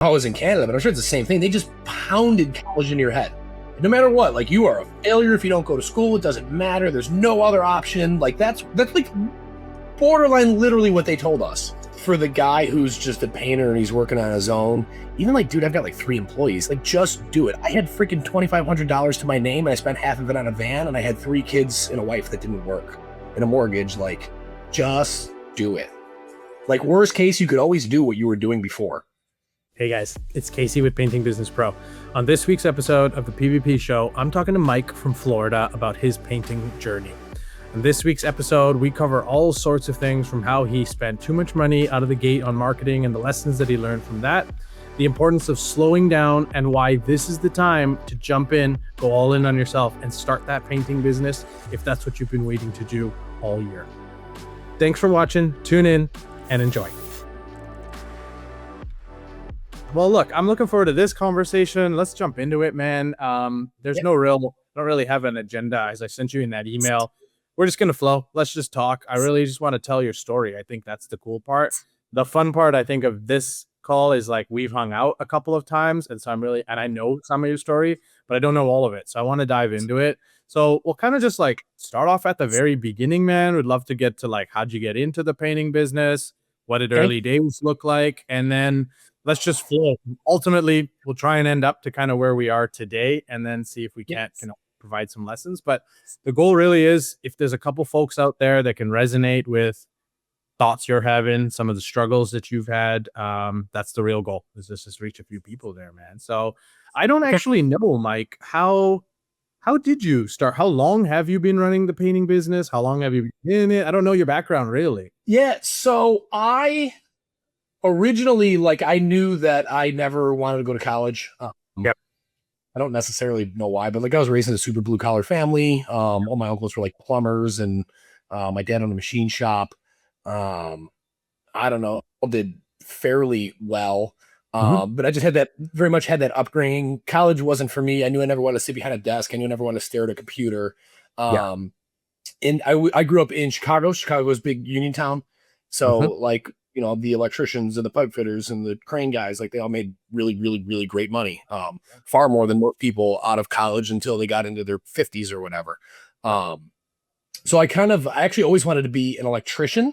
I was in Canada, but I'm sure it's the same thing. They just pounded college into your head. No matter what, like, you are a failure if you don't go to school. It doesn't matter. There's no other option. Like, that's like borderline literally what they told us. For the guy who's just a painter and he's working on his own, even like, dude, I've got like 3 employees. Like, just do it. I had freaking $2,500 to my name, and I spent half of it on a van, and I had 3 kids and a wife that didn't work, and a mortgage. Like, just do it. Like, worst case, you could always do what you were doing before. Hey guys, it's Casey with Painting Business Pro. On this week's episode of the PvP Show, I'm talking to Mike from Florida about his painting journey. In this week's episode, we cover all sorts of things, from how he spent too much money out of the gate on marketing and the lessons that he learned from that, the importance of slowing down, and why this is the time to jump in, go all in on yourself, and start that painting business if that's what you've been waiting to do all year. Thanks for watching, tune in, and enjoy. Well, look, I'm looking forward to this conversation. Let's jump into it, man. Don't really have an agenda, as I sent you in that email. We're just going to flow. Let's just talk. I really just want to tell your story. I think that's the cool part. The fun part, I think, of this call is like, we've hung out a couple of times, and so I know some of your story, but I don't know all of it. So I want to dive into it. So we'll kind of just like start off at the very beginning, man. We'd love to get to like, how'd you get into the painting business? What did early days look like? And then let's just flow. Ultimately, we'll try and end up to kind of where we are today, and then see if we can't, provide some lessons. But the goal really is, if there's a couple folks out there that can resonate with thoughts you're having, some of the struggles that you've had, that's the real goal, is just reach a few people there, man. So I don't actually know, Mike, how did you start? How long have you been running the painting business? How long have you been in it? I don't know your background really. Yeah, so I originally, like, I knew that I never wanted to go to college. Yep. I don't necessarily know why, but like, I was raised in a super blue collar family. All my uncles were like plumbers, and my dad owned a machine shop. I don't know, all did fairly well. But I just very much had that upbringing. College wasn't for me. I knew I never wanted to sit behind a desk. I knew I never wanted to stare at a computer. And I grew up in Chicago. Chicago was a big union town. So like, the electricians and the pipe fitters and the crane guys, like, they all made really, really, really great money. Far more than most people out of college until they got into their 50s or whatever. So I actually always wanted to be an electrician.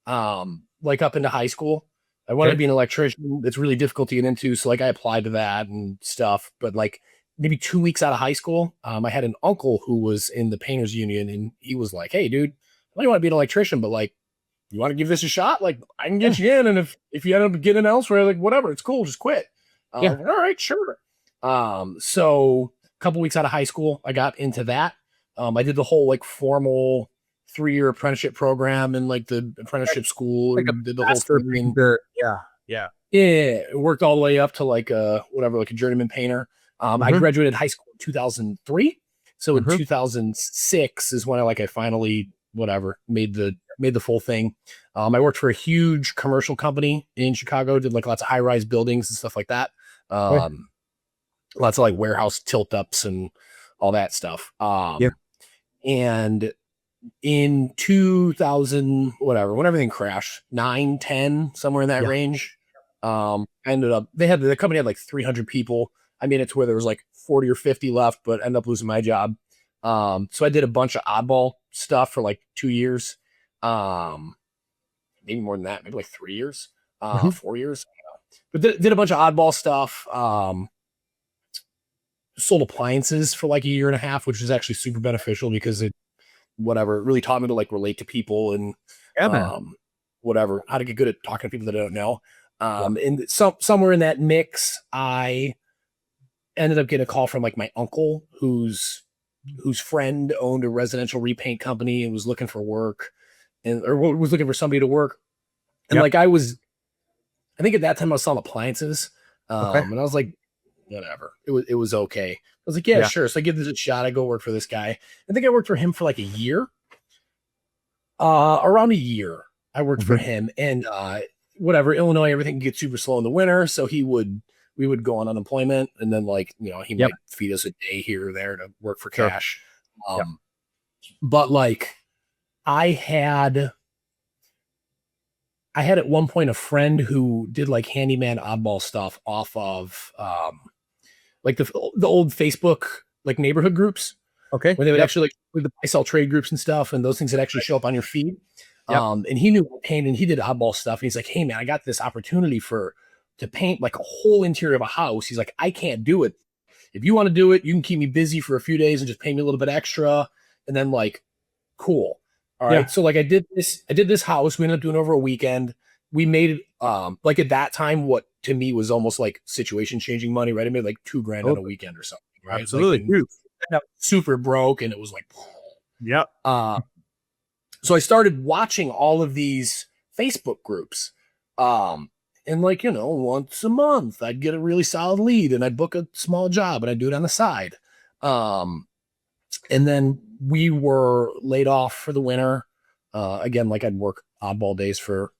Like, up into high school, I wanted to be an electrician. It's really difficult to get into. So like, I applied to that and stuff, but like maybe 2 weeks out of high school, I had an uncle who was in the painters union, and he was like, "Hey dude, I don't want to be an electrician, but like, you want to give this a shot? Like, I can get you in. And if you end up getting elsewhere, like, whatever, it's cool. Just quit." All right, sure. So a couple weeks out of high school, I got into that. I did the whole like formal 3-year apprenticeship program and like the apprenticeship school, Like and did the whole thing. Yeah. It worked all the way up to like a journeyman painter. I graduated high school in 2003. So in 2006 is when I finally made the full thing. I worked for a huge commercial company in Chicago, did like lots of high-rise buildings and stuff like that. Lots of like warehouse tilt-ups and all that stuff. And in 2000, when everything crashed, 9, 10, somewhere in that range, the company had like 300 people. I made it to where there was like 40 or 50 left, but ended up losing my job. So I did a bunch of oddball stuff for like 2 years. Maybe more than that, maybe like 3 years, 4 years. But did a bunch of oddball stuff. Sold appliances for like a year and a half, which was actually super beneficial because it really taught me to like relate to people and how to get good at talking to people that I don't know. And somewhere in that mix, I ended up getting a call from like my uncle, whose friend owned a residential repaint company and was looking for work, or was looking for somebody to work. And like, I think at that time I was selling appliances. And I was like, whatever. It was okay. I was like, yeah, sure. So I give this a shot. I go work for this guy. I think I worked for him for like a year. Around a year, I worked for him, and Illinois, everything gets super slow in the winter. So we would go on unemployment, and then like, he might feed us a day here or there to work for cash. But like, I had I had at one point a friend who did like handyman oddball stuff off of like the old Facebook like neighborhood groups Okay. where they would Yep. actually like with the buy sell trade groups and stuff, and those things that actually show up on your feed. Yep. And he knew paint, and he did oddball stuff. And he's like, "Hey man, I got this opportunity for to paint like a whole interior of a house." He's like, "I can't do it. If you want to do it, you can keep me busy for a few days and just pay me a little bit extra, and then like, cool." All Yeah. right. So like I did this house. We ended up doing over a weekend. We made it like at that time what to me was almost like situation changing money, right? I made like 2 grand on a Totally. weekend or something, right? Like Absolutely. and Huge. super broke, and it was like Yep. uh so I started watching all of these Facebook groups. And like, once a month I'd get a really solid lead and I'd book a small job and I'd do it on the side. Um, and then we were laid off for the winter. Again, like I'd work oddball days for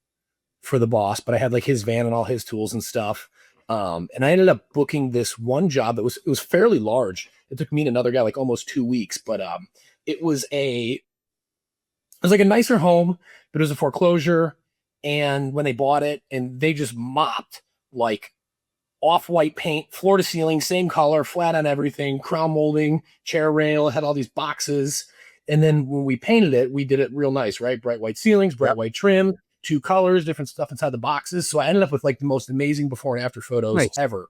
the boss, but I had like his van and all his tools and stuff. And I ended up booking this one job that was fairly large. It took me and another guy like almost 2 weeks, but it was a it was like a nicer home, but it was a foreclosure. And when they bought it, and they just mopped like off-white paint, floor to ceiling, same color, flat on everything, crown molding, chair rail, had all these boxes. And then when we painted it, we did it real nice, right? Bright white ceilings, bright Yep. white trim, 2 colors, different stuff inside the boxes. So I ended up with like the most amazing before and after photos Nice. ever.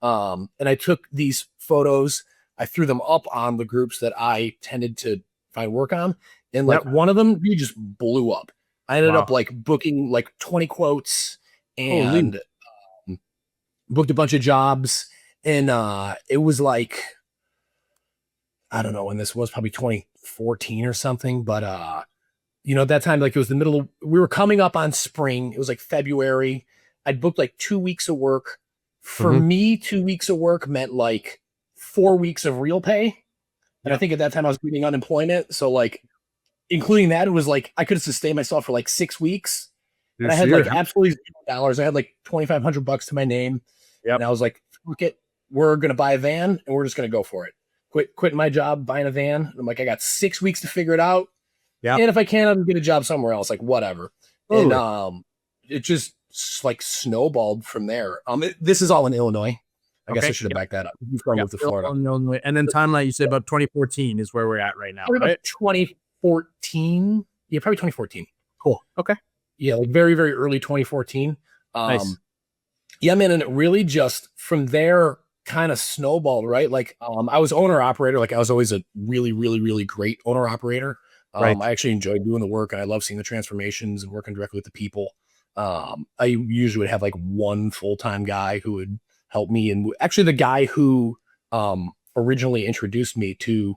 And I took these photos, I threw them up on the groups that I tended to find work on. And like Yep. one of them, we just blew up. I ended up Wow. like booking like 20 quotes Holy. and booked a bunch of jobs. And it was like, I don't know when this was, probably 2014 or something. But at that time, like it was the middle of, we were coming up on spring. It was like February. I'd booked like 2 weeks of work. For Mhm. me, 2 weeks of work meant like 4 weeks of real pay. And I Yep. think at that time I was getting unemployment. So like including that, it was like I could have sustained myself for like 6 weeks. And Dude, I so had you're like absolutely $0. I had like $2,500 to my name. And Yep. I was like, fuck it. We're gonna buy a van and we're just gonna go for it. Quitting my job, buying a van. And I'm like, I got 6 weeks to figure it out. Yeah. And if I can, I'll get a job somewhere else, like whatever. And Totally. it just like snowballed from there. This is all in Illinois. I guess I Okay. should have Yep. backed that up before I Yep. moved to Florida. Illinois. And then timeline, you said about 2014 is where we're at right now, Probably about right? 2014. Yeah, probably 2014. Cool. Okay. Yeah, like very, very early 2014. Nice. Yeah, man, and it really just from there kind of snowballed, right? Like I was owner operator, like I was always a really, really, really great owner operator. Right. I actually enjoyed doing the work and I love seeing the transformations and working directly with the people. I usually would have like one full-time guy who would help me. And actually the guy who originally introduced me to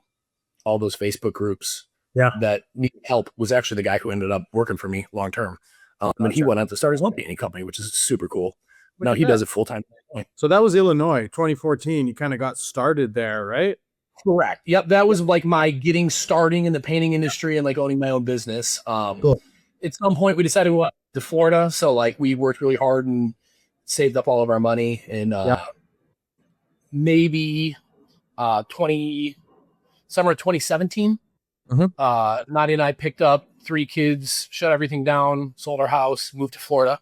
all those Facebook groups Yeah. that needed help was actually the guy who ended up working for me long term. And he Gotcha. went out to start his own painting company, which is super cool. Look Now at he that. does it full time. So that was Illinois, 2014. You kind of got started there, right? Correct. Yep. That was like my getting starting in the painting industry and like owning my own business. Cool. At some point we decided to go to Florida. So like we worked really hard and saved up all of our money and Yeah. maybe 20 summer of 2017. Mhm. Nadia and I picked up 3 kids, shut everything down, sold our house, moved to Florida.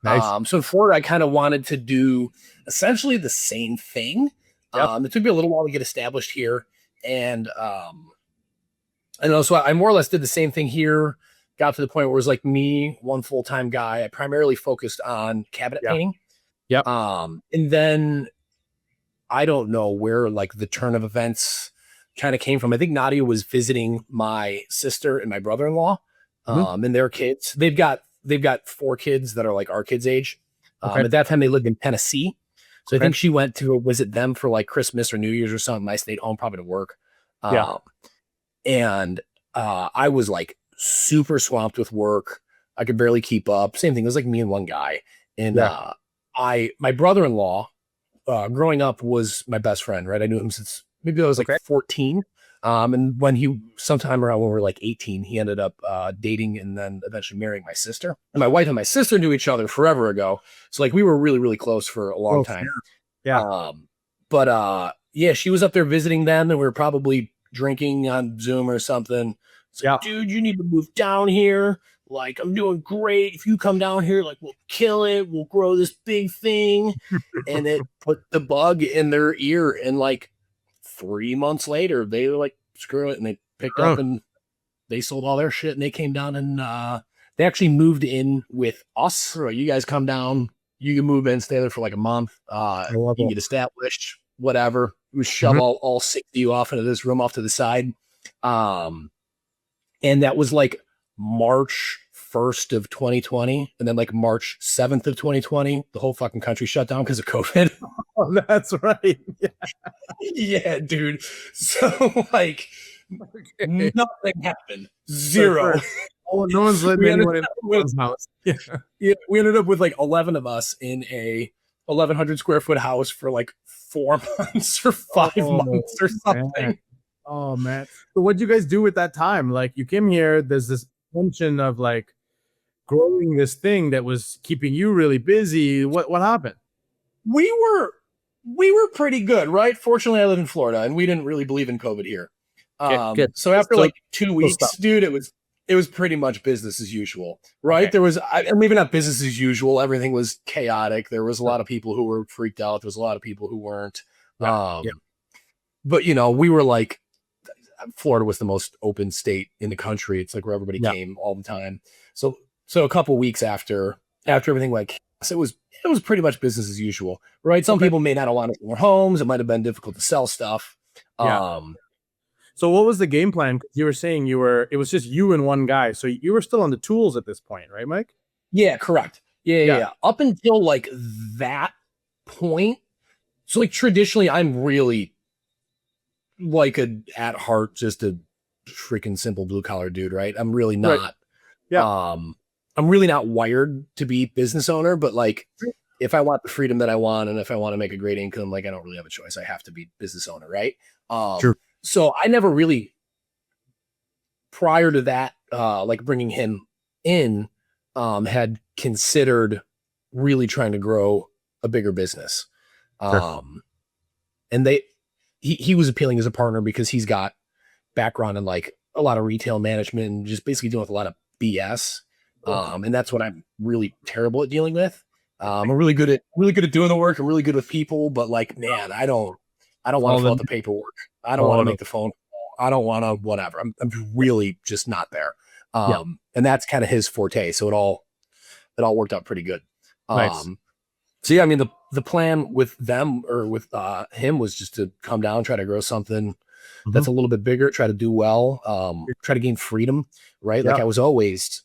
Nice. So in Florida, I kind of wanted to do essentially the same thing. Yep. It took me a little while to get established here, and I know so I more or less did the same thing here. Got to the point where it was like me, one full time guy. I primarily focused on cabinet Yeah. painting. Yep. And then I don't know where like the turn of events kind of came from. I think Nadia was visiting my sister and my brother-in-law, Mhm. and their kids. They've got 4 kids that are like our kids' age. Okay. At that time, they lived in Tennessee, so I Okay. think she went to visit them for like Christmas or New Year's or something. I stayed home probably to work, Yeah. and I was like super swamped with work. I could barely keep up. Same thing. It was like me and one guy, and Yeah. my brother-in-law growing up was my best friend, right? I knew him since maybe I was like Okay. 14. And when sometime around when we were like 18, he ended up dating and then eventually marrying my sister. And my wife and my sister knew each other forever ago. So like we were really, really close for a long Close, time. Yeah. But yeah, she was up there visiting them and we were probably drinking on Zoom or something. It's like, Yeah. dude, you need to move down here. Like, I'm doing great. If you come down here, like, we'll kill it. We'll grow this big thing. And it put the bug in their ear. And like 3 months later, they were like, screw it. And they picked up Oh, and they sold all their shit and they came down and they actually moved in with us. Right, you guys come down, you can move in, stay there for like a month. I love You can it. get established, whatever. We shove Mhm. all 60 of you off into this room off to the side. Um, and that was like March 1st of 2020. And then like March 7th of 2020, the whole fucking country shut down because of COVID. Oh, that's right. Yeah. Yeah, dude. So like Okay. nothing happened. For Zero. sure. Oh, no one's letting we ended anyone in up with the house. Yeah. Yeah, we ended up with like 11 of us in a 1,100 square foot house for like 4 months or 5 months or Man. something. Oh man. So what'd you guys do with that time? Like you came here, there's this tension of like growing this thing that was keeping you really busy. What happened? We were we were pretty good, right? Fortunately, I live in Florida and we didn't really believe in COVID here. Get So after still like two still stuff. weeks, dude, it was pretty much business as usual, right? Okay. And maybe not business as usual. Everything was chaotic. There was a lot of people who were freaked out. There was a lot of people who weren't. Yeah. Yeah. But we were like, Florida was the most open state in the country. It's like where everybody Yeah. came all the time. So a couple weeks after everything went chaos, it was pretty much business as usual, right? Some Okay. people may not have wanted more homes. It might have been difficult to sell stuff. Yeah. Um, So what was the game plan? 'Cause you were saying it was just you and one guy. So you were still on the tools at this point, right, Mike? yeah, correct. Yeah, yeah, Yeah. yeah. Up until like that point, so like traditionally, I'm really like a at heart just a freaking simple blue collar dude, right? Right. Yeah. Um, I'm really not wired to be business owner, but like if I want the freedom that I want and if I want to make a great income, like I don't really have a choice. I have to be business owner, right? True. So I never really prior to that, like bringing him in, had considered really trying to grow a bigger business. Sure. Um, and he was appealing as a partner because he's got background in like a lot of retail management and just basically dealing with a lot of BS. And that's what I'm really terrible at dealing with. I'm really good at doing the work. I'm really good with people, but like, man, I don't want All to fill the out the paperwork. I don't want oh to no. make the phone call. I don't want to whatever. I'm really just not there. Yeah. And that's kind of his forte. So it all worked out pretty good. Nice. So yeah, I mean the plan with them or with him was just to come down, try to grow something Mhm. that's a little bit bigger, try to do well, try to gain freedom, right? Like Yeah. I was always,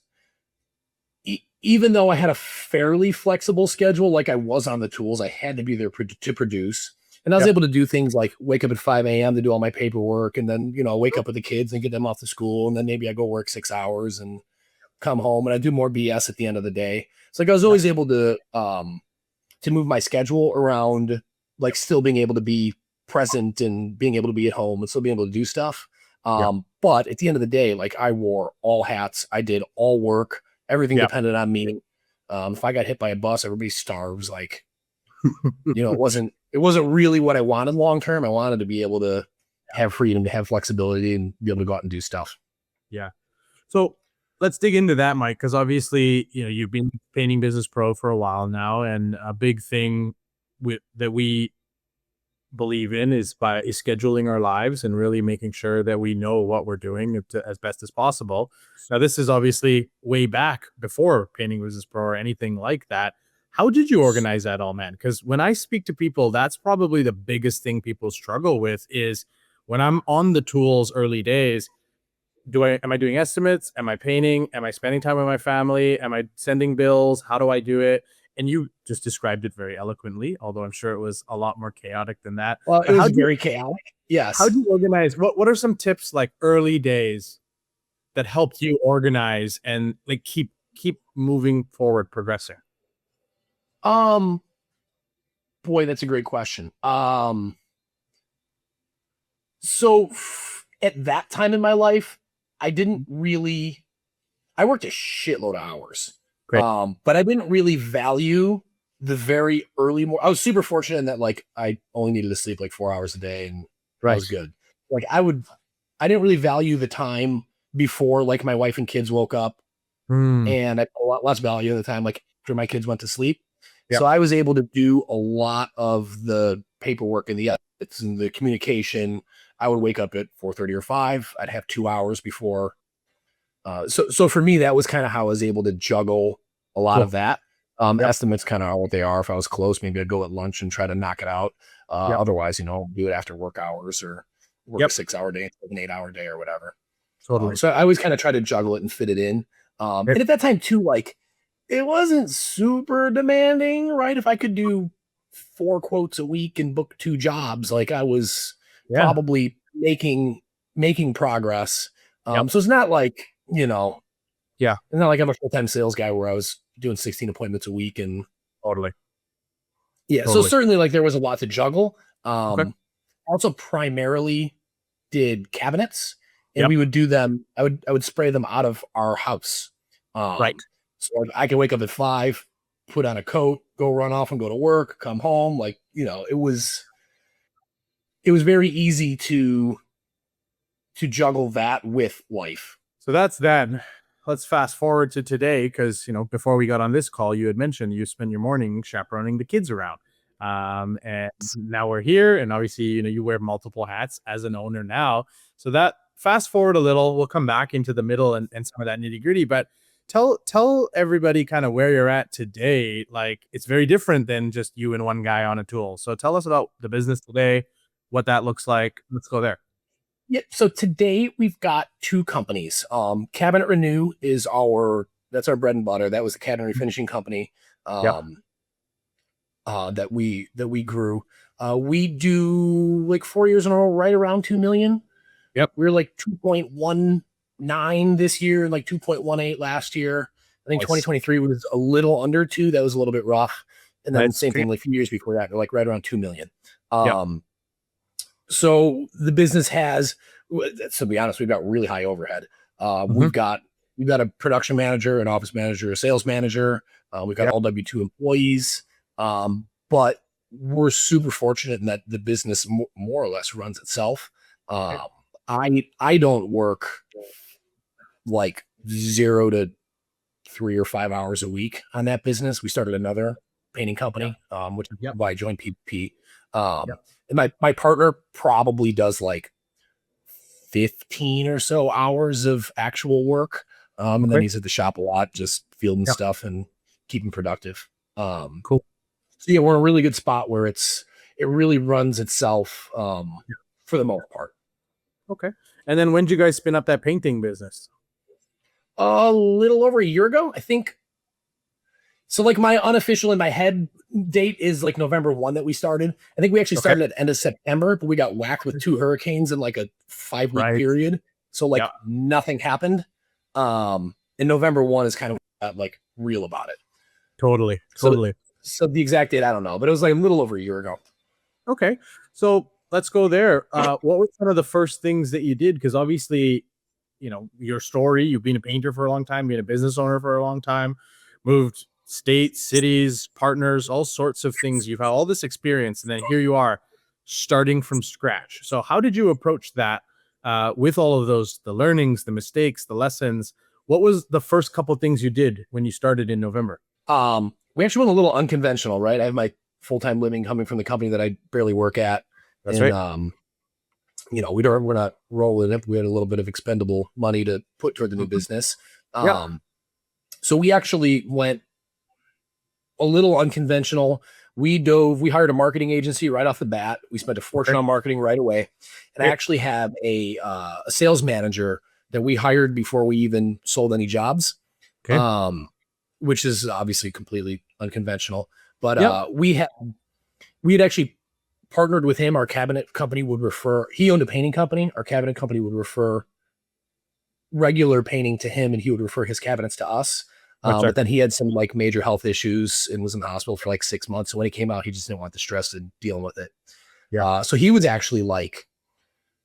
even though I had a fairly flexible schedule, like I was on the tools, I had to be there to produce. And I was Yeah. able to do things like wake up at 5 a.m. to do all my paperwork and then, wake up with the kids and get them off to school. And then maybe I go work 6 hours and come home and I do more BS at the end of the day. So like I was Yeah. always able to move my schedule around, like still being able to be present and being able to be at home and still being able to do stuff. Yeah. But at the end of the day, like I wore all hats, I did all work, everything Yeah. depended on me. If I got hit by a bus, everybody starves. Like, it wasn't really what I wanted long term. I wanted to be able to have freedom, to have flexibility, and be able to go out and do stuff. Yeah. So let's dig into that, Mike, because obviously, you've been painting business pro for a while now, and a big thing that we believe in is scheduling our lives and really making sure that we know what we're doing as best as possible. Now, this is obviously way back before painting business pro or anything like that. How did you organize that all, man? Because when I speak to people, that's probably the biggest thing people struggle with is when I'm on the tools early days, am I doing estimates? Am I painting? Am I spending time with my family? Am I sending bills? How do I do it? And you just described it very eloquently, although I'm sure it was a lot more chaotic than that. Well, it But was very chaotic. how Yes. do you organize? What are some tips like early days that helped you organize and like keep moving forward, progressing? Um, Boy, that's a great question. So at that time in my life, I didn't really, I worked a shitload of hours. Great. But I didn't really value the very early I was super fortunate in that like I only needed to sleep like 4 hours a day and I was Right. good. Like I didn't really value the time before like my wife and kids woke up. Hmm. and I put a lot less value at the time, like after my kids went to sleep. So Yep. I was able to do a lot of the paperwork and the edits and the communication. I would wake up at 4:30 or 5. I'd have 2 hours before. So for me, that was kind of how I was able to juggle a lot of Cool. that. Yep. Estimates kind of are what they are. If I was close, maybe I'd go at lunch and try to knock it out. Yep. Otherwise, do it after work hours or work a Yep. 6 hour day, an 8 hour day or whatever. Totally. So I always kind of try to juggle it and fit it in. Yep. And at that time too, like it wasn't super demanding, right? If I could do 4 quotes a week and book 2 jobs, like I was Yeah. probably making progress. Yep. So it's not like, Yeah. it's not like I'm a full-time sales guy where I was doing 16 appointments a week. And Totally. yeah, so Totally. certainly like there was a lot to juggle. Okay. Also primarily did cabinets, and Yep. we would do them. I would spray them out of our house. Right. So I could wake up at 5, put on a coat, go run off and go to work, come home. Like, it was very easy to juggle that with life. So that's then. Let's fast forward to today because, before we got on this call, you had mentioned you spend your morning chaperoning the kids around. And now we're here. And obviously, you wear multiple hats as an owner now. So that fast forward a little, we'll come back into the middle and some of that nitty gritty. But tell everybody kind of where you're at today. Like it's very different than just you and one guy on a tool. So tell us about the business today, what that looks like. Let's go there. Yeah. So today we've got 2 companies. Cabinet Renew is that's our bread and butter. That was the cabinet refinishing company. Yep. Um, that we grew. We do like 4 years in a row, right around 2 million. Yep. We are like 2.19 this year and like 2.18 last year. I think Nice. 2023 was a little under 2. That was a little bit rough. And then That's same okay. thing like a few years before that, like right around 2 million. Yep. So the business has, to be honest, we've got really high overhead. Mhm. We've got a production manager, an office manager, a sales manager. We've got Yep. all W-2 employees. But we're super fortunate in that the business more or less runs itself. Okay. Um, I don't work like 0 to 3 or 5 hours a week on that business. We started another painting Yep. company, which is Yep. why I joined PPP. Um, Yep. and my partner probably does like 15 or so hours of actual work. And then Okay. he's at the shop a lot, just fielding Yep. stuff and keeping productive. Cool. So yeah, we're in a really good spot where it really runs itself for the most part. Okay. And then when did you guys spin up that painting business? A little over a year ago, I think. So like my unofficial in my head date is like November 1 that we started. I think we actually Okay. started at the end of September, but we got whacked with 2 hurricanes in like a 5 week Right. period. So like Yeah. nothing happened. And November 1 is kind of like real about it. Totally. So Totally. so the exact date, I don't know, but it was like a little over a year ago. Okay. So let's go there. What were some of the first things that you did? Because obviously, your story, you've been a painter for a long time, being a business owner for a long time, moved states, cities, partners, all sorts of things. You've had all this experience, and then here you are starting from scratch. So how did you approach that with all of those, the learnings, the mistakes, the lessons? What was the first couple things you did when you started in November? We actually went a little unconventional, right? I have my full-time living coming from the company that I barely work at. That's And right. we're not rolling it. We had a little bit of expendable money to put toward the new Mhm. business. Yeah. So we actually went a little unconventional. We hired a marketing agency right off the bat. We spent a fortune Okay. on marketing right away. And I Okay. actually have a sales manager that we hired before we even sold any jobs. Okay. Um, which is obviously completely unconventional. But Yep. we had actually partnered with him. Our cabinet company would refer. He owned a painting company. Our cabinet company would refer regular painting to him, and he would refer his cabinets to us. That's right. But then he had some like major health issues and was in the hospital for like 6 months. So when he came out, he just didn't want the stress of dealing with it. Yeah. So he was actually like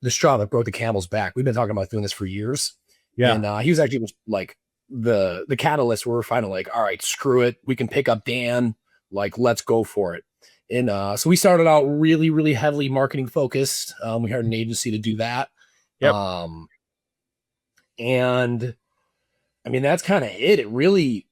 the straw that broke the camel's back. We've been talking about doing this for years, Yeah. and he was actually like the catalyst where we're finally like, all right, screw it, we can pick up Dan, like let's go for it. And so we started out really, really heavily marketing focused. We hired an agency to do that. Yep. And I mean, that's kind of it. It really,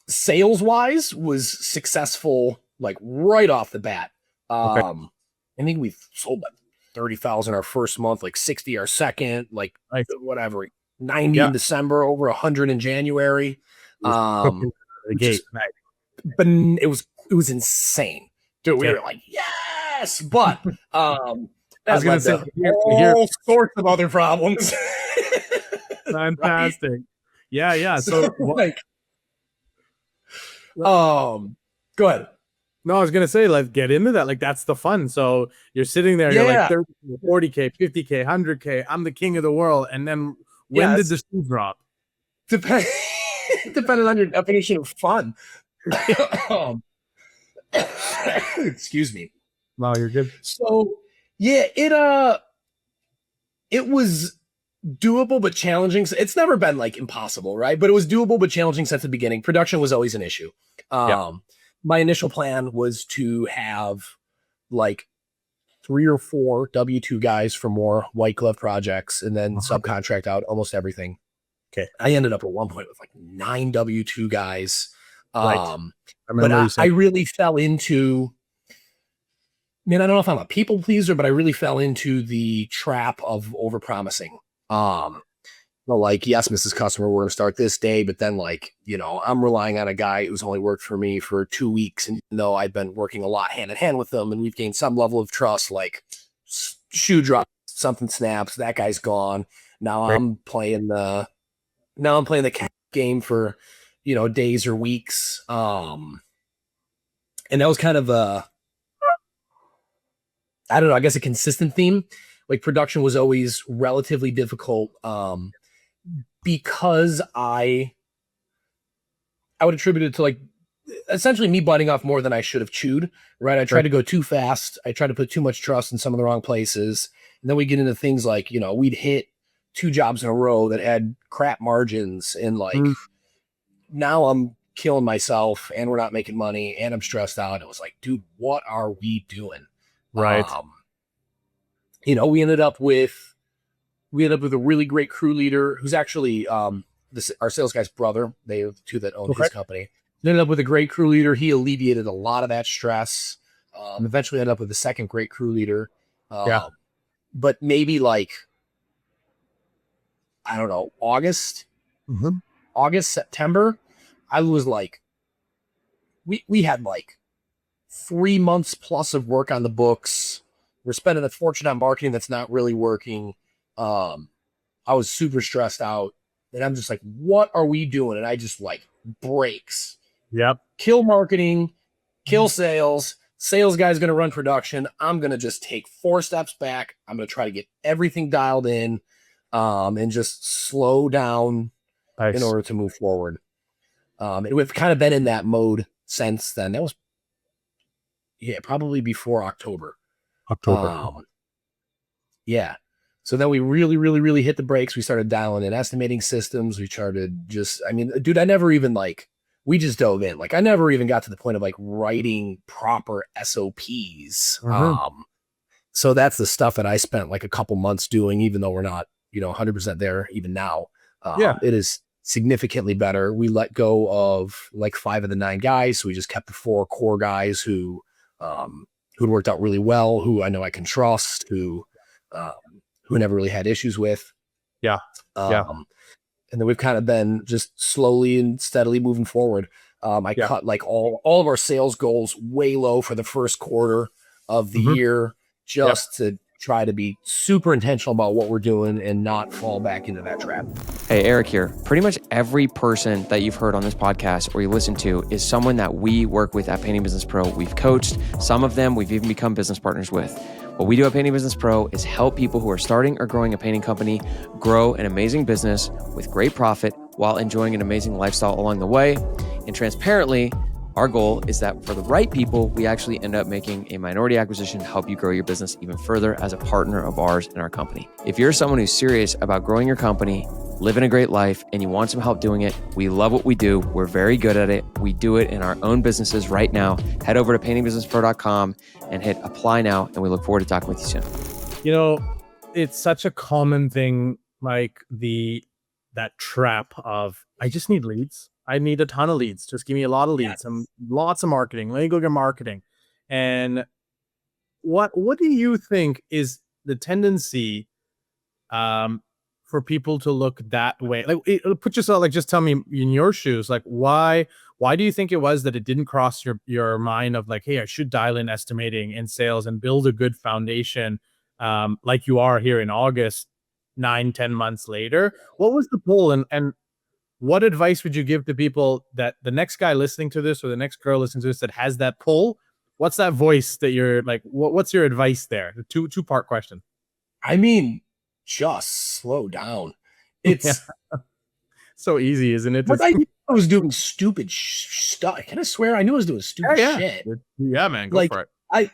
sales wise, was successful like right off the bat. Okay. I think we sold like 30,000 our first month, like 60 our second, like Nice. whatever, 90 Yeah. in December, over 100 in January. Just cooking out of the Which is, gate. Nice. but it was insane. Dude, we Okay. were like, yes, but I was that gonna led say to here. all sorts of other problems. Right? Fantastic. Yeah, yeah. So what? Like, go ahead. No, I was gonna say, let's get into that. Like, that's the fun. So you're sitting there, you're like Yeah. 30, 40K, 50K, 100K. I'm the king of the world. And then when did Yes. the shoe drop? Depend- Depending on your definition of fun. um, excuse me. Wow, you're good. So yeah, it was doable but challenging. It's never been like impossible, right? But it was doable but challenging since the beginning. Production was always an issue. Yeah. My initial plan was to have like 3 or 4 W-2 guys for more white glove projects and then subcontract out almost everything. Okay. I ended up at one point with like 9 W-2 guys. Right. But I really fell into, man, I don't know if I'm a people pleaser, but I really fell into the trap of overpromising. Well, like, yes, Mrs. Customer, we're going to start this day, but then like, I'm relying on a guy who's only worked for me for 2 weeks. And though I've been working a lot hand in hand with them and we've gained some level of trust, like shoe drop, something snaps, that guy's gone. Now Right. I'm playing the game for, days or weeks. And that was kind of I don't know, I guess a consistent theme. Like production was always relatively difficult. Because I would attribute it to like essentially me biting off more than I should have chewed, right? I tried to go too fast. I tried to put too much trust in some of the wrong places. And then we get into things like, we'd hit 2 jobs in a row that had crap margins and like now I'm killing myself and we're not making money and I'm stressed out. It was like, dude, what are we doing? Right. We ended up with a really great crew leader who's actually our sales guy's brother. They are the 2 that own his company. We ended up with a great crew leader. He alleviated a lot of that stress. Eventually ended up with a second great crew leader. But maybe like, I don't know, August, September, I was like, we had like 3 months plus of work on the books. We're spending a fortune on marketing that's not really working. I was super stressed out and I'm just like, what are we doing? And I just like breaks. Yep. Kill marketing, kill sales. Sales guy's going to run production. I'm going to just take 4 steps back. I'm going to try to get everything dialed in, and just slow down in order to move forward. And we've kind of been in that mode since then. That was, probably before October. Yeah. So then we really, really, really hit the brakes. We started dialing in estimating systems. We started dude, I never even we just dove in. Like I never even got to the point of like writing proper SOPs. So that's the stuff that I spent like a couple months doing, even though we're not, 100% there even now. It is significantly better. We let go of like 5 of the 9 guys. So we just kept the 4 core guys who worked out really well, who I know I can trust, who never really had issues with. And then we've kind of been just slowly and steadily moving forward. I cut like all of our sales goals way low for the first quarter of the year, just to try to be super intentional about what we're doing and not fall back into that trap. Hey, Eric here. Pretty much every person that you've heard on this podcast or you listen to is someone that we work with at Painting Business Pro. We've coached some of them. We've even become business partners with. What we do at Painting Business Pro is help people who are starting or growing a painting company grow an amazing business with great profit while enjoying an amazing lifestyle along the way. And transparently, our goal is that for the right people, we actually end up making a minority acquisition to help you grow your business even further as a partner of ours in our company. If you're someone who's serious about growing your company, living a great life, and you want some help doing it, we love what we do. We're very good at it. We do it in our own businesses right now. Head over to paintingbusinesspro.com and hit apply now, and we look forward to talking with you soon. It's such a common thing, like the that trap of, I just need leads. I need a ton of leads. Just give me a lot of leads, some lots of marketing. Let me go get marketing. And what do you think is the tendency for people to look that way? Like, put yourself, like, just tell me in your shoes, like, why do you think it was that it didn't cross your mind of like, hey, I should dial in estimating and sales and build a good foundation, like you are here in August, 9-10 months later? What was the pull, and what advice would you give to people, that the next guy listening to this or the next girl listening to this that has that pull? What's that voice that you're like, what's your advice there? The two-part question. I mean, just slow down. It's so easy, isn't it? But I knew I was doing stupid stuff. Can I swear? I knew I was doing stupid shit. Yeah, man, go like, for it.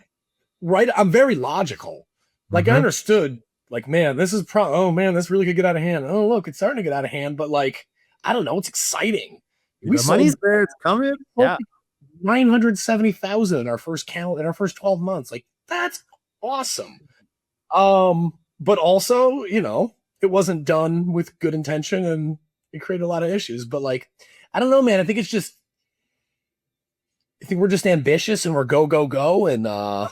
I'm very logical. Like, I understood, like, man, this is oh man, this really could get out of hand. Oh, look, it's starting to get out of hand, but like, I don't know, it's exciting. The money's there, it's coming. Yeah. 970,000 in our first 12 months. Like, that's awesome. But also, you know, it wasn't done with good intention and it created a lot of issues. But like, I don't know, man. I think we're just ambitious and we're go and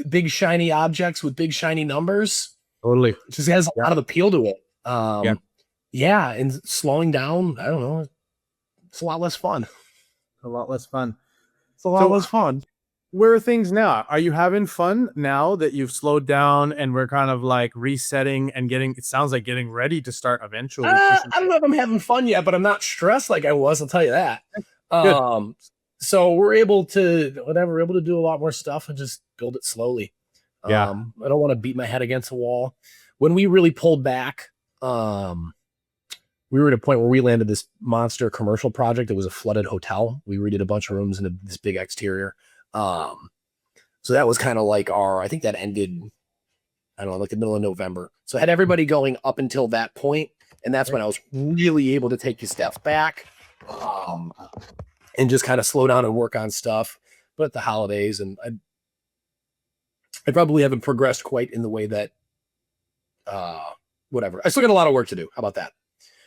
big shiny objects with big shiny numbers. Totally. It just has a lot of appeal to it. Yeah, and slowing down, I don't know, it's a lot less fun. A lot less fun. It's a lot less fun. Where are things now? Are you having fun now that you've slowed down and we're kind of like resetting and it sounds like getting ready to start eventually? I don't know if I'm having fun yet, but I'm not stressed like I was, I'll tell you that. So we're able to do a lot more stuff and just build it slowly. I don't want to beat my head against a wall. When we really pulled back, we were at a point where we landed this monster commercial project. It was a flooded hotel. We redid a bunch of rooms into this big exterior. So that was kind of like I think that ended, I don't know, like the middle of November. So I had everybody going up until that point. And that's when I was really able to take a step back, and just kind of slow down and work on stuff. But at the holidays, and I probably haven't progressed quite in the way that, whatever. I still got a lot of work to do. How about that?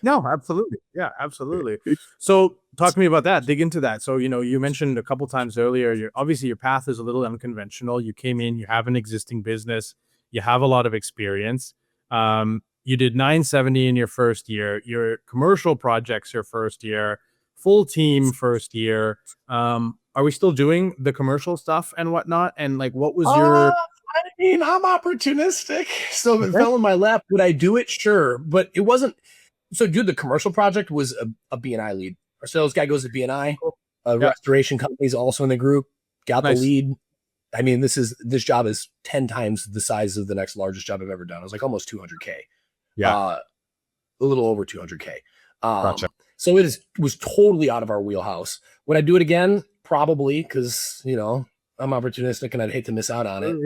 No, absolutely. Yeah, absolutely. So talk to me about that. Dig into that. So, you know, you mentioned a couple times earlier, obviously your path is a little unconventional. You came in, you have an existing business, you have a lot of experience. You did 970 in your first year, your commercial projects your first year, full team first year. Are we still doing the commercial stuff and whatnot? And like, what was your... I mean, I'm opportunistic. So if it fell in my lap, would I do it? Sure. But it wasn't... So, dude, the commercial project was a B&I lead. Our sales guy goes to B&I. Restoration companies also in the group. Got the lead. I mean, this job is 10 times the size of the next largest job I've ever done. It was like almost 200K. A little over 200K. Gotcha. So it was totally out of our wheelhouse. Would I do it again? Probably, because, you know, I'm opportunistic and I'd hate to miss out on it.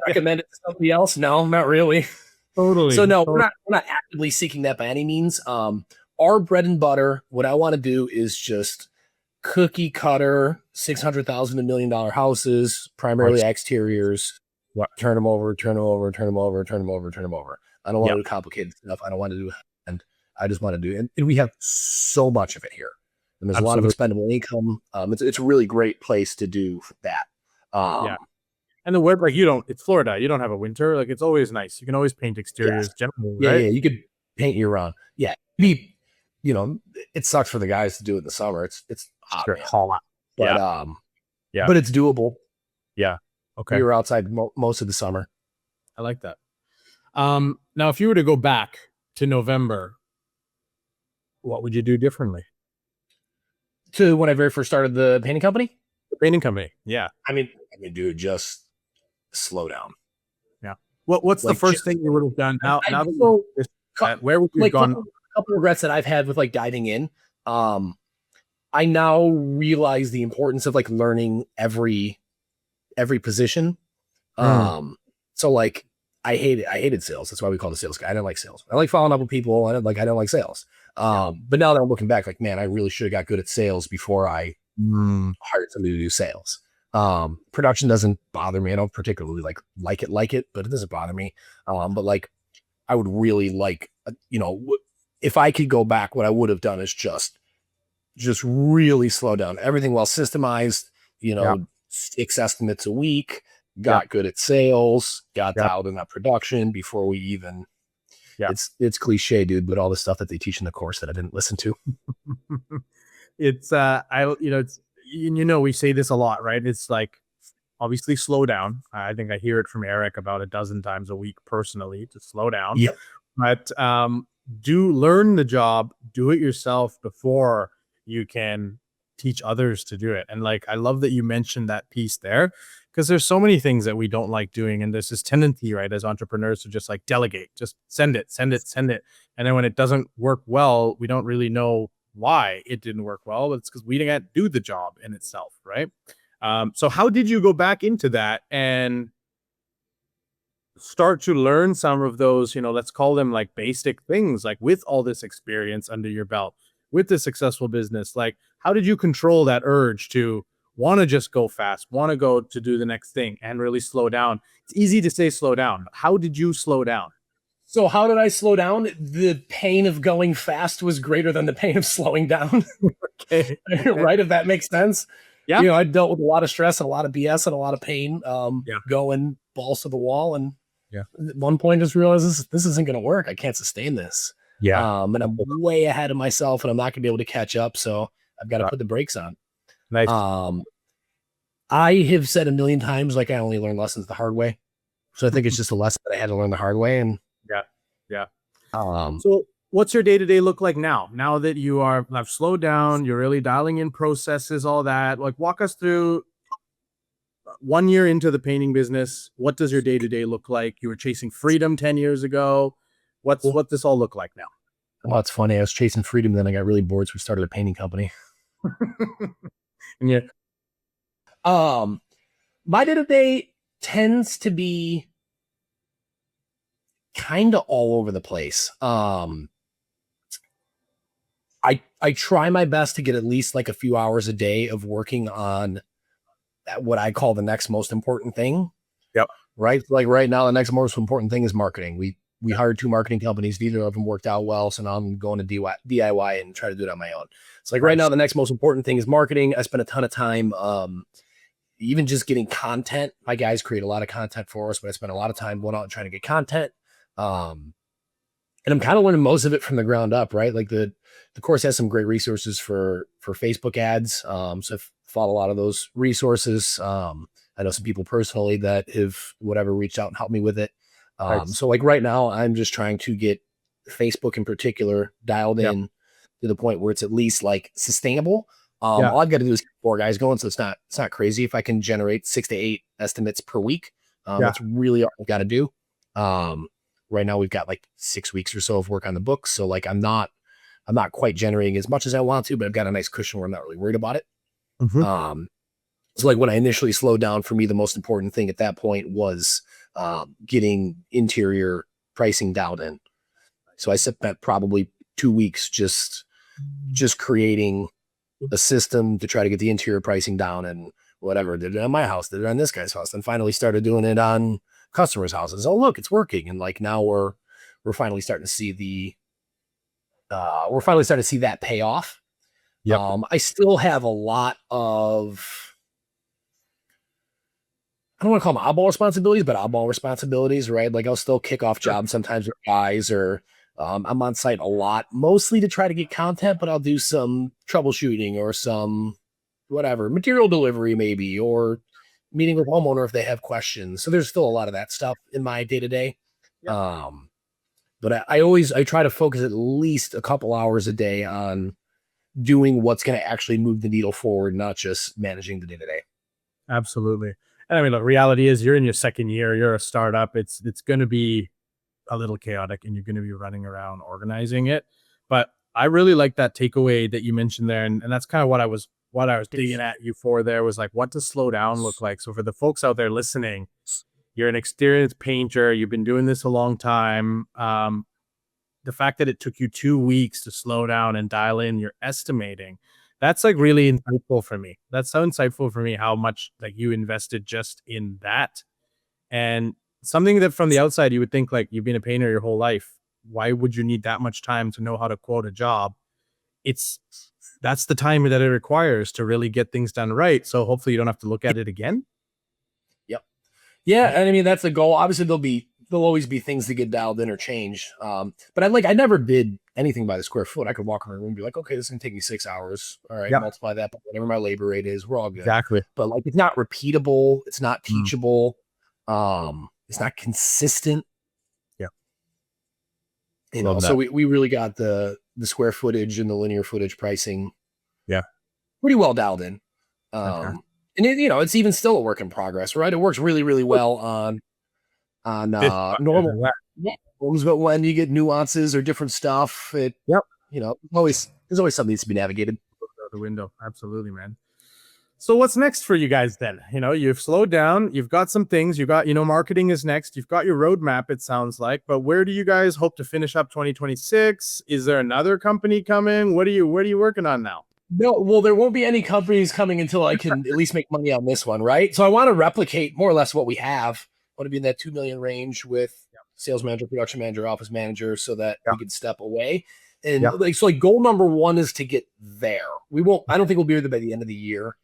Recommend it to somebody else? No, not really. Totally. So no, we're not actively seeking that by any means. Our bread and butter, what I want to do is just cookie cutter, $600,000 to $1 million houses, primarily exteriors. Turn them over. I don't want to do complicated stuff. I don't want to do, and I just want to do, and we have so much of it here. And there's a lot of expendable income. It's a really great place to do that. And the weather, like, it's Florida. You don't have a winter. Like, it's always nice. You can always paint exteriors generally, right? Yeah, you could paint year round. Yeah. You know, it sucks for the guys to do it in the summer. It's hot, but but it's doable. Yeah. Okay. You're outside most of the summer. I like that. Now, if you were to go back to November, what would you do differently? To when I very first started the painting company? The painting company, yeah. I mean, dude, just slow down. Yeah. What's the first thing you would have done? Where would you have gone? A couple of regrets that I've had with like diving in. I now realize the importance of like learning every position. So like I hated sales. That's why we call it sales guy. I didn't like sales. I like following up with people. I didn't like sales. But now that I'm looking back, like, man, I really should have got good at sales before I hired somebody to do sales. Production doesn't bother me. I don't particularly like it, but it doesn't bother me. But like, I would really like if I could go back, what I would have done is just really slow down everything well systemized, Yeah. 6 estimates a week, Yeah. got good at sales, got Yeah. dialed in that production before we even, Yeah. it's cliche, dude, but all the stuff that they teach in the course that I didn't listen to. It's it's we say this a lot, right? It's like, obviously slow down. I think I hear it from Eric about a dozen times a week personally, to slow down. Yep. But do learn the job, do it yourself before you can teach others to do it. And like, I love that you mentioned that piece there, because there's so many things that we don't like doing. And there's this tendency, right, as entrepreneurs to just like delegate, just send it, send it, send it. And then when it doesn't work well, we don't really know why it didn't work well. But it's because we didn't do the job in itself, right? So how did you go back into that and start to learn some of those, let's call them like basic things, like with all this experience under your belt, with the successful business? Like, how did you control that urge to want to just go fast, want to go to do the next thing and really slow down? It's easy to say slow down, but how did you slow down? So how did I slow down? The pain of going fast was greater than the pain of slowing down. Okay. Right? If that makes sense. Yeah. I dealt with a lot of stress and a lot of BS and a lot of pain, Yeah. going balls to the wall. And Yeah. at one point just realized this isn't going to work. I can't sustain this. Yeah. And I'm way ahead of myself and I'm not gonna be able to catch up. So I've got to put the brakes on. Nice. I have said a million times, like, I only learn lessons the hard way. So I think it's just a lesson that I had to learn the hard way. And Yeah. Yeah. um, So what's your day-to-day look like now? Now that have slowed down, you're really dialing in processes, all that. Like, walk us through 1 year into the painting business. What does your day-to-day look like? You were chasing freedom 10 years ago. What this all look like now? well, it's funny. I was chasing freedom, then I got really bored, so we started a painting company. And yeah. My day-to-day tends to be kind of all over the place. I try my best to get at least like a few hours a day of working on what I call the next most important thing. Yep. Right. Like right now, the next most important thing is marketing. We hired 2 marketing companies. Neither of them worked out well. So now I'm going to DIY and try to do it on my own. It's like right now, the next most important thing is marketing. I spend a ton of time, even just getting content. My guys create a lot of content for us, but I spend a lot of time going out and trying to get content. And I'm kind of learning most of it from the ground up, right? Like the course has some great resources for Facebook ads. So I've followed a lot of those resources. I know some people personally that have reached out and helped me with it. Nice. So like right now, I'm just trying to get Facebook in particular dialed in to the point where it's at least like sustainable. All I've got to do is keep 4 guys going. So it's not crazy. If I can generate 6 to 8 estimates per week, that's really all I've got to do. Right now we've got like 6 weeks or so of work on the books. So like I'm not quite generating as much as I want to, but I've got a nice cushion where I'm not really worried about it. Mm-hmm. So like when I initially slowed down, for me, the most important thing at that point was getting interior pricing dialed in. So I spent probably 2 weeks just creating a system to try to get the interior pricing down, and whatever. Did it on my house, did it on this guy's house, and finally started doing it on customers' houses. Oh, look, it's working. And like now we're finally starting to see that pay off. Yep. I still have a lot of, I don't want to call them oddball responsibilities, but oddball responsibilities, right? Like I'll still kick off jobs sometimes with guys, or I'm on site a lot, mostly to try to get content, but I'll do some troubleshooting or some material delivery maybe, or meeting with homeowner if they have questions. So there's still a lot of that stuff in my day to day. But I try to focus at least a couple hours a day on doing what's going to actually move the needle forward, not just managing the day to day. Absolutely. And I mean, look, reality is you're in your second year, you're a startup. It's going to be a little chaotic and you're going to be running around organizing it. But I really like that takeaway that you mentioned there. And that's kind of what I was digging at you for there, was like, what does slow down look like? So for the folks out there listening, you're an experienced painter. You've been doing this a long time. The fact that it took you 2 weeks to slow down and dial in your estimating, that's like really insightful for me. That's so insightful for me, how much like you invested just in that. And something that from the outside, you would think like you've been a painter your whole life. why would you need that much time to know how to quote a job? That's the time that it requires to really get things done right. So hopefully you don't have to look at it again. Yep. Yeah, and I mean that's the goal. Obviously, there'll always be things to get dialed in or change. But I never did anything by the square foot. I could walk around a room and be like, okay, this is gonna take me 6 hours. All right, Yep. multiply that by whatever my labor rate is. We're all good. Exactly. But like, it's not repeatable. It's not teachable. It's not consistent. Yeah. So we really got the square footage and the linear footage pricing. Yeah. Pretty well dialed in. Okay. And it's even still a work in progress, right? It works really, really well on normal platforms, but when you get nuances or different stuff, there's always something that needs to be navigated. Out the window. Absolutely, man. So what's next for you guys then? You've slowed down, you've got some things, you got, marketing is next, you've got your roadmap, it sounds like, but where do you guys hope to finish up 2026? Is there another company coming? What are you working on now? No, well, there won't be any companies coming until I can at least make money on this one, right? So I want to replicate more or less what we have. I want to be in that 2 million range with sales manager, production manager, office manager, so that we can step away. And goal number one is to get there. I don't think we'll be there by the end of the year.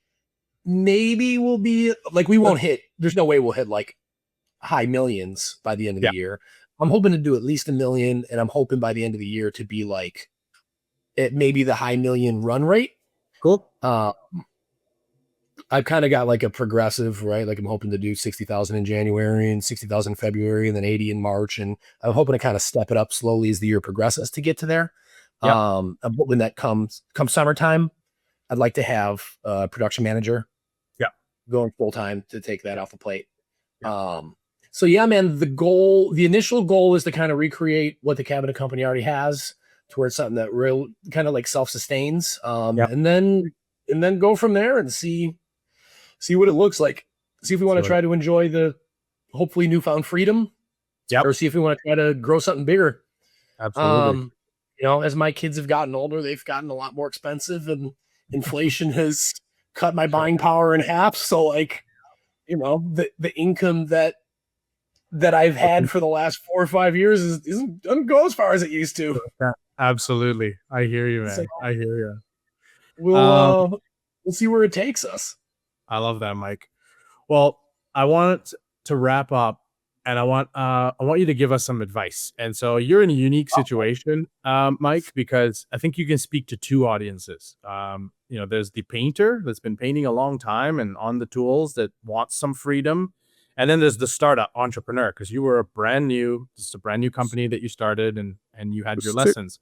Maybe we'll be we won't hit, there's no way we'll hit like high millions by the end of the year. I'm hoping to do at least 1 million, and I'm hoping by the end of the year to be like at maybe the high million run rate. Cool. I've kind of got like a progressive, right? Like I'm hoping to do 60,000 in January and 60,000 in February and then 80 in March. And I'm hoping to kind of step it up slowly as the year progresses to get to there. I'm hoping that comes summertime, I'd like to have a production manager going full time to take that off the plate. So yeah, man, the initial goal is to kind of recreate what the cabinet company already has towards something that real kind of like self-sustains. And then go from there and see what it looks like. See if we want to try to enjoy the hopefully newfound freedom. Or see if we want to try to grow something bigger. Absolutely. As my kids have gotten older, they've gotten a lot more expensive, and inflation has cut my buying power in half. So the income that I've had for the last 4 or 5 years doesn't go as far as it used to. Absolutely. I hear you, man. I hear you. We'll see where it takes us. I love that, Mike. Well, I want to wrap up, and I want you to give us some advice. And so you're in a unique situation, Mike, because I think you can speak to two audiences. There's the painter that's been painting a long time and on the tools that wants some freedom. And then there's the startup entrepreneur, because you were a brand new company that you started and you had your lessons.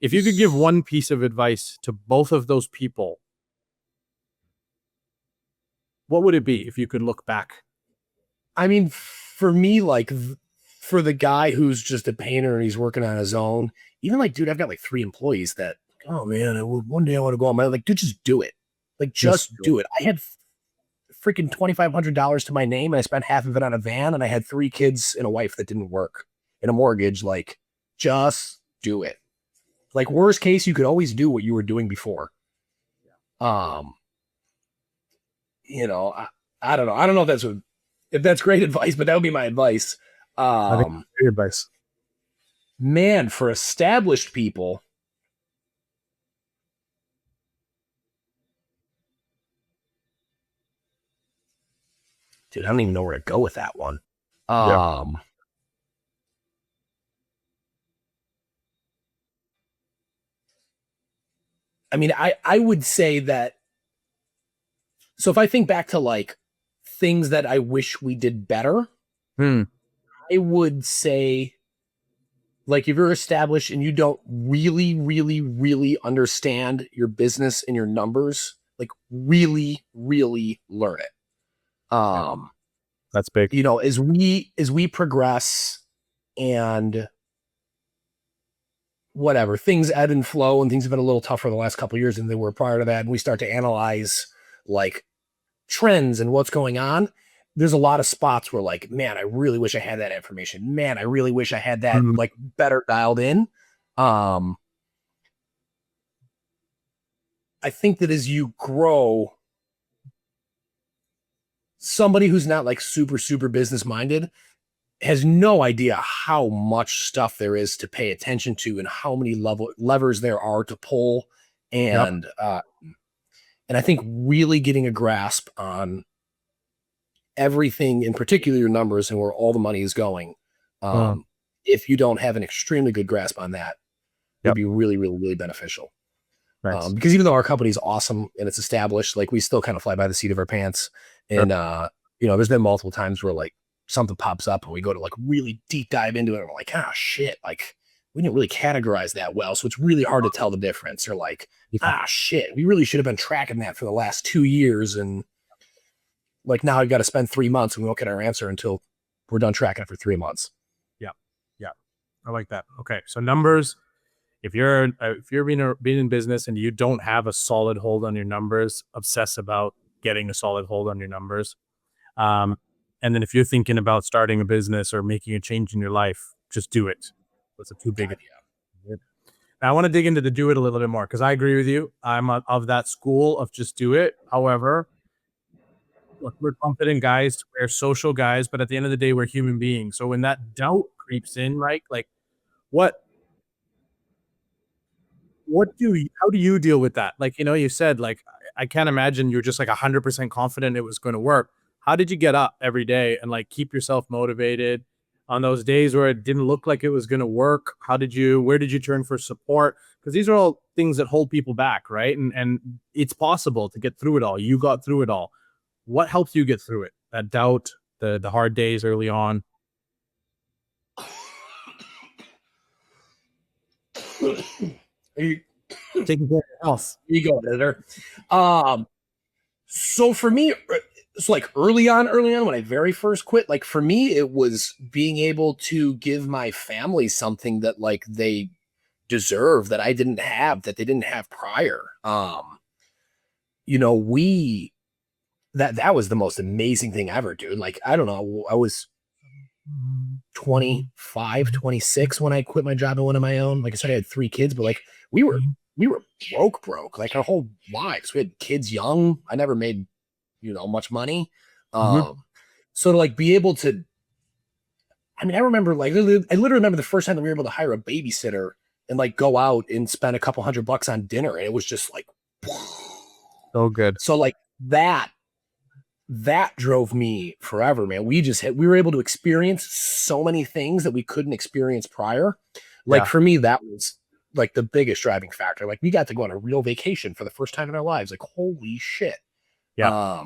If you could give one piece of advice to both of those people, what would it be if you could look back? I mean, for me, for the guy who's just a painter and he's working on his own, even dude, I've got 3 employees that, oh man, one day I want to go on my, dude, just do it. Just do it. I had freaking $2,500 to my name, and I spent half of it on a van, and I had 3 kids and a wife that didn't work and a mortgage. Just do it. Worst case, you could always do what you were doing before. I don't know. I don't know if that's great advice, but that would be my advice. I think that's great advice. Man, for established people, dude, I don't even know where to go with that one. I mean, I would say that, so if I think back to things that I wish we did better, I would say, if you're established and you don't really, really, really understand your business and your numbers, really, really learn it. That's big. As we progress and whatever, things ebb and flow, and things have been a little tougher the last couple of years than they were prior to that, and we start to analyze trends and what's going on, there's a lot of spots where man, I really wish I had that information. Man, I really wish I had that better dialed in. I think that as you grow, somebody who's not super, super business minded has no idea how much stuff there is to pay attention to and how many levers there are to pull. Yep. And I think really getting a grasp on everything, in particular your numbers and where all the money is going, Uh, if you don't have an extremely good grasp on that, would Yep. be really, really, really beneficial. Nice. Because even though our company's awesome and it's established, like we still kind of fly by the seat of our pants. And there's been multiple times where like something pops up and we go to like really deep dive into it and we're like, ah shit, like we didn't really categorize that well. So it's really hard to tell the difference. Or like, shit, we really should have been tracking that for the last 2 years. And like now I've got to spend 3 months and we won't get our answer until we're done tracking it for 3 months. Yeah. Yeah. I like that. Okay. So numbers, if you're being in business and you don't have a solid hold on your numbers, obsess about getting a solid hold on your numbers. And then if you're thinking about starting a business or making a change in your life, just do it. It's a too big. Now, I want to dig into the do it a little bit more because I agree with you. I'm of that school of just do it. However, look, we're confident guys, we're social guys, but at the end of the day, we're human beings. So when that doubt creeps in, right? Like what how do you deal with that? Like, you said, like, I can't imagine you're just like 100% confident it was going to work. How did you get up every day and like keep yourself motivated on those days where it didn't look like it was going to work? Where did you turn for support? Because these are all things that hold people back, right? And it's possible to get through it all. You got through it all. What helps you get through it? That doubt, the hard days early on. Are you Taking care of your health. you go, editor? So for me, so like early on when I very first quit, like for me, it was being able to give my family something that like they deserve that I didn't have, that they didn't have prior. We that was the most amazing thing ever, dude. Like, I don't know, I was 25, 26 when I quit my job and went on my own. Like I said, I had 3 kids, but like we were broke, like our whole lives. We had kids young. I never made, much money. So to like be able to, I mean, I remember like, I literally remember the first time that we were able to hire a babysitter and like go out and spend a couple $100 on dinner. And it was just like, So good. so like that drove me forever, man. We were able to experience so many things that we couldn't experience prior. Like for me, that was like the biggest driving factor. Like we got to go on a real vacation for the first time in our lives. Like, holy shit. Yeah.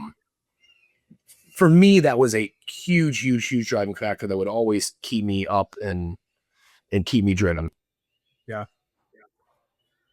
For me, that was a huge, huge, huge driving factor that would always keep me up and keep me driven. Yeah.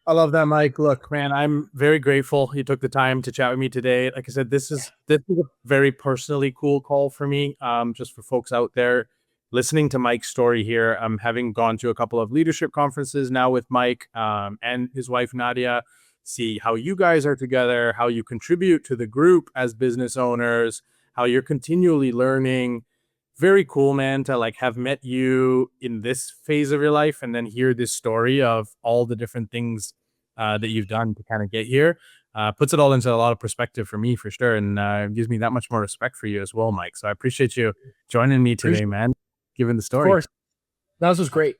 I love that, Mike. Look, man, I'm very grateful you took the time to chat with me today. Like I said, this is a very personally cool call for me. Just for folks out there listening to Mike's story here. I'm having gone to a couple of leadership conferences now with Mike and his wife Nadia. See how you guys are together, how you contribute to the group as business owners, how you're continually learning. Very cool, man, to like have met you in this phase of your life and then hear this story of all the different things that you've done to kind of get here. Puts it all into a lot of perspective for me, for sure, and gives me that much more respect for you as well, Mike. So I appreciate you joining me today, man, giving the story. Of course. That was great.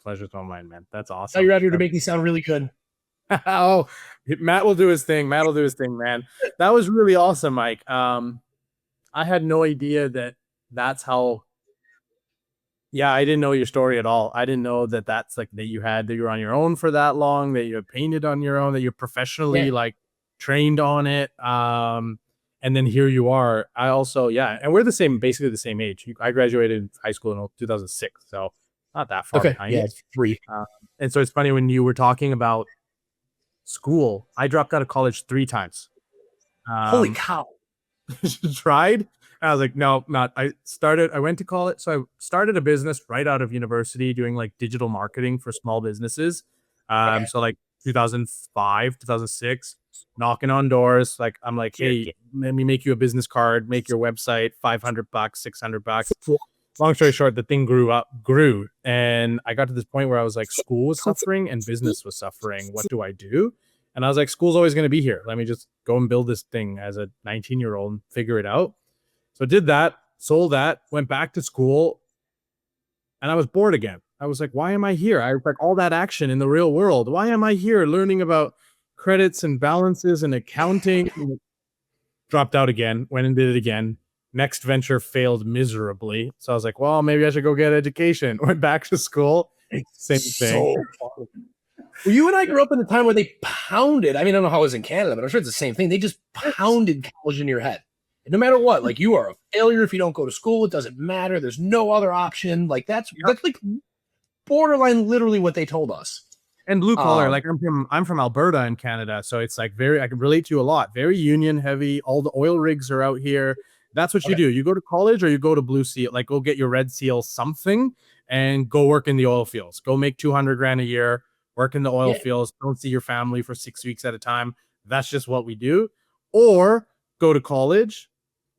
Pleasure's all mine, man. That's Now awesome. you're out here to make me sound really good. Oh, Matt will do his thing. Matt will do his thing, man. That was really awesome, Mike. I had no idea that's how. Yeah, I didn't know your story at all. I didn't know that's like that you were on your own for that long, that you had painted on your own, that you're professionally like trained on it. And then here you are. I also, and we're basically the same age. I graduated high school in 2006, so not that far behind. Yeah, it's 3. And so it's funny when you were talking about school. I dropped out of college 3 times. Holy cow. Tried. I was like, no, not. I went to college. So I started a business right out of university doing like digital marketing for small businesses. So like 2005, 2006, knocking on doors. Like, I'm like, hey, let me make you a business card, make your website, $500, $600. Long story short, the thing grew. And I got to this point where I was like, school was suffering and business was suffering. What do I do? And I was like, school's always going to be here. Let me just go and build this thing as a 19-year-old and figure it out. So I did that. sold that, went back to school, and I was bored again. I was like, why am I here? I was like, all that action in the real world. Why am I here learning about credits and balances and accounting? Dropped out again, went and did it again. Next venture failed miserably. So I was like, well, maybe I should go get education. Went back to school. Same thing. Well, you and I grew up in a time where they pounded. I mean, I don't know how it was in Canada, but I'm sure it's the same thing. They just pounded college into your head. And no matter what, like, you are a failure if you don't go to school. It doesn't matter. There's no other option. Like, that's like borderline literally what they told us. And blue collar, like I'm from Alberta in Canada, so it's like I can relate to you a lot. Very union heavy. All the oil rigs are out here. That's what you do. You go to college or you go to Blue Seal, like go get your Red Seal something and go work in the oil fields. Go make 200 grand a year, work in the oil fields. Don't see your family for 6 weeks at a time. That's just what we do. Or go to college,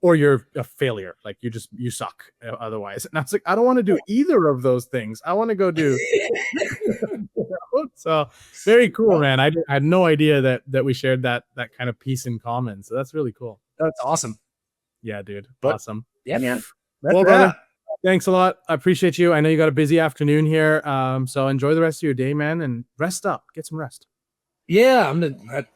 or you're a failure. Like you suck otherwise. And I was like, I don't want to do either of those things. I want to go do. So very cool, man. I had no idea that we shared that kind of piece in common. So that's really cool. That's awesome. Yeah, dude. But, awesome. Yeah, man. Well, brother, thanks a lot. I appreciate you. I know you got a busy afternoon here. So enjoy the rest of your day, man, and rest up. Get some rest. Yeah,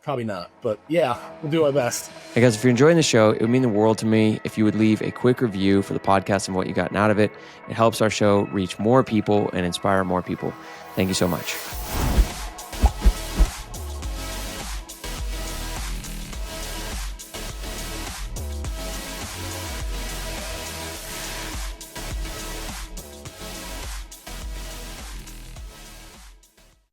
probably not, but yeah, we'll do our best. Hey guys, if you're enjoying the show, it would mean the world to me if you would leave a quick review for the podcast and what you gotten out of it. It helps our show reach more people and inspire more people. Thank you so much.